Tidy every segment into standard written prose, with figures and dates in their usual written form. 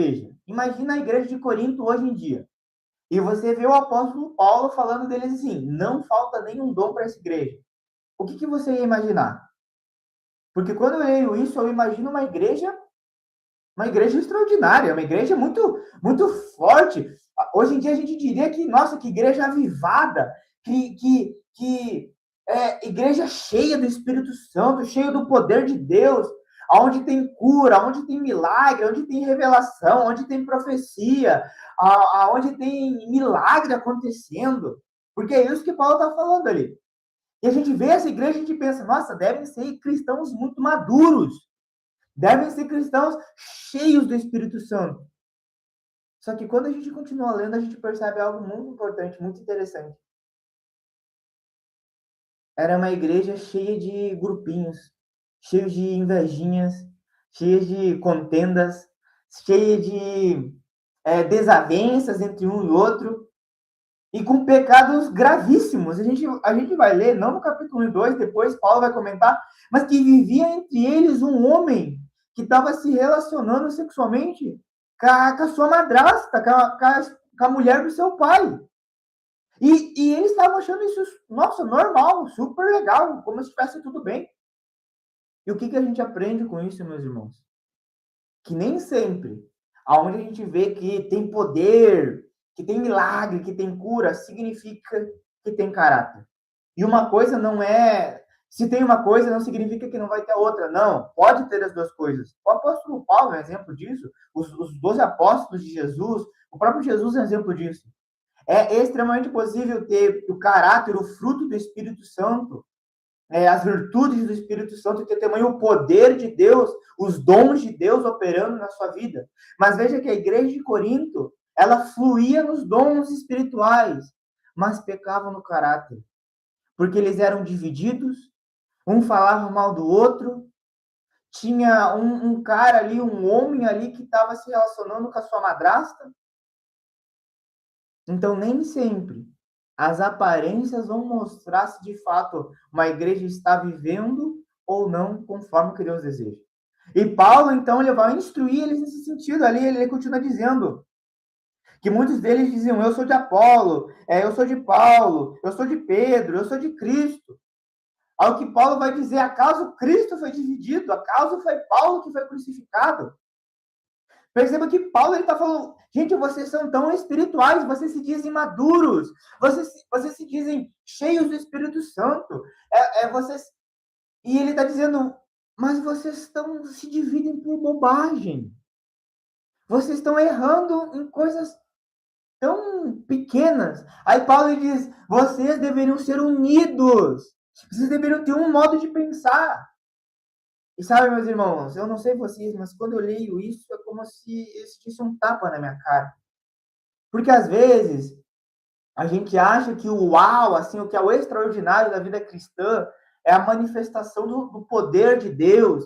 igreja. Imagina a igreja de Corinto hoje em dia. E você vê o apóstolo Paulo falando deles assim, não falta nenhum dom para essa igreja. O que você ia imaginar? Porque quando eu leio isso, eu imagino uma igreja extraordinária, uma igreja muito forte. Hoje em dia a gente diria que, nossa, que igreja avivada, igreja cheia do Espírito Santo, cheia do poder de Deus, onde tem cura, onde tem milagre, onde tem revelação, onde tem profecia, onde tem milagre acontecendo. Porque é isso que Paulo está falando ali. E a gente vê essa igreja e a gente pensa, nossa, devem ser cristãos muito maduros. Devem ser cristãos cheios do Espírito Santo. Só que quando a gente continua lendo, a gente percebe algo muito importante, muito interessante. Era uma igreja cheia de grupinhos, cheia de invejinhas, cheia de contendas, cheia de desavenças entre um e outro, e com pecados gravíssimos. A gente vai ler, não no capítulo 1 e 2, depois Paulo vai comentar, mas que vivia entre eles um homem que estava se relacionando sexualmente com a sua madrasta, com a mulher do seu pai. E eles estavam achando isso, nossa, normal, super legal, como se estivesse tudo bem. E o que a gente aprende com isso, meus irmãos? Que nem sempre, aonde a gente vê que tem poder, que tem milagre, que tem cura, significa que tem caráter. E uma coisa não é... Se tem uma coisa, não significa que não vai ter outra. Não, pode ter as duas coisas. O apóstolo Paulo é um exemplo disso. Os 12 apóstolos de Jesus, o próprio Jesus é um exemplo disso. É extremamente possível ter o caráter, o fruto do Espírito Santo, as virtudes do Espírito Santo, e ter também o poder de Deus, os dons de Deus operando na sua vida. Mas veja que a igreja de Corinto, ela fluía nos dons espirituais, mas pecava no caráter. Porque eles eram divididos, um falava mal do outro, tinha um cara ali, um homem ali que estava se relacionando com a sua madrasta. Então, nem sempre as aparências vão mostrar se de fato uma igreja está vivendo ou não conforme que Deus deseja. E Paulo, então, ele vai instruir eles nesse sentido ali, ele continua dizendo que muitos deles diziam, eu sou de Apolo, eu sou de Paulo, eu sou de Pedro, eu sou de Cristo. Ao que Paulo vai dizer, acaso Cristo foi dividido? Acaso foi Paulo que foi crucificado? Perceba que Paulo está falando, gente, vocês são tão espirituais, vocês se dizem maduros, vocês se dizem cheios do Espírito Santo, vocês... E ele está dizendo, mas vocês se dividem por bobagem. Vocês estão errando em coisas tão pequenas. Aí Paulo diz, vocês deveriam ser unidos, vocês deveriam ter um modo de pensar. E sabe, meus irmãos, eu não sei vocês, mas quando eu leio isso, é como se existisse um tapa na minha cara. Porque, às vezes, a gente acha que o uau, assim, o que é o extraordinário da vida cristã, é a manifestação do poder de Deus,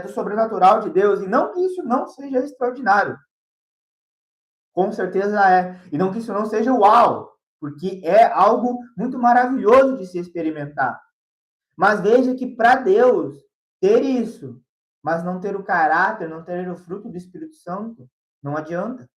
do sobrenatural de Deus. E não que isso não seja extraordinário. Com certeza é. E não que isso não seja uau, porque é algo muito maravilhoso de se experimentar. Mas veja que, para Deus, ter isso, mas não ter o caráter, não ter o fruto do Espírito Santo, não adianta.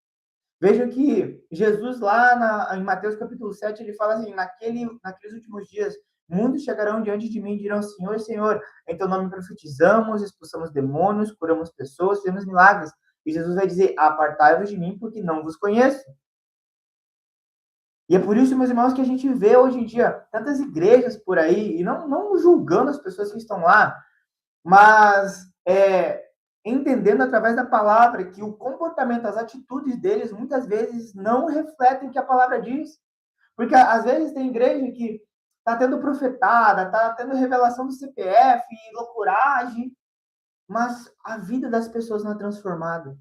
Veja que Jesus lá em Mateus capítulo 7, ele fala assim, naqueles últimos dias, muitos chegarão diante de mim e dirão, Senhor, Senhor, em teu nome profetizamos, expulsamos demônios, curamos pessoas, fizemos milagres. E Jesus vai dizer, apartai-vos de mim, porque não vos conheço. E é por isso, meus irmãos, que a gente vê hoje em dia tantas igrejas por aí, e não julgando as pessoas que estão lá, mas entendendo através da palavra que o comportamento, as atitudes deles, muitas vezes não refletem o que a palavra diz. Porque às vezes tem igreja que está tendo profetada, está tendo revelação do CPF, loucuragem, mas a vida das pessoas não é transformada.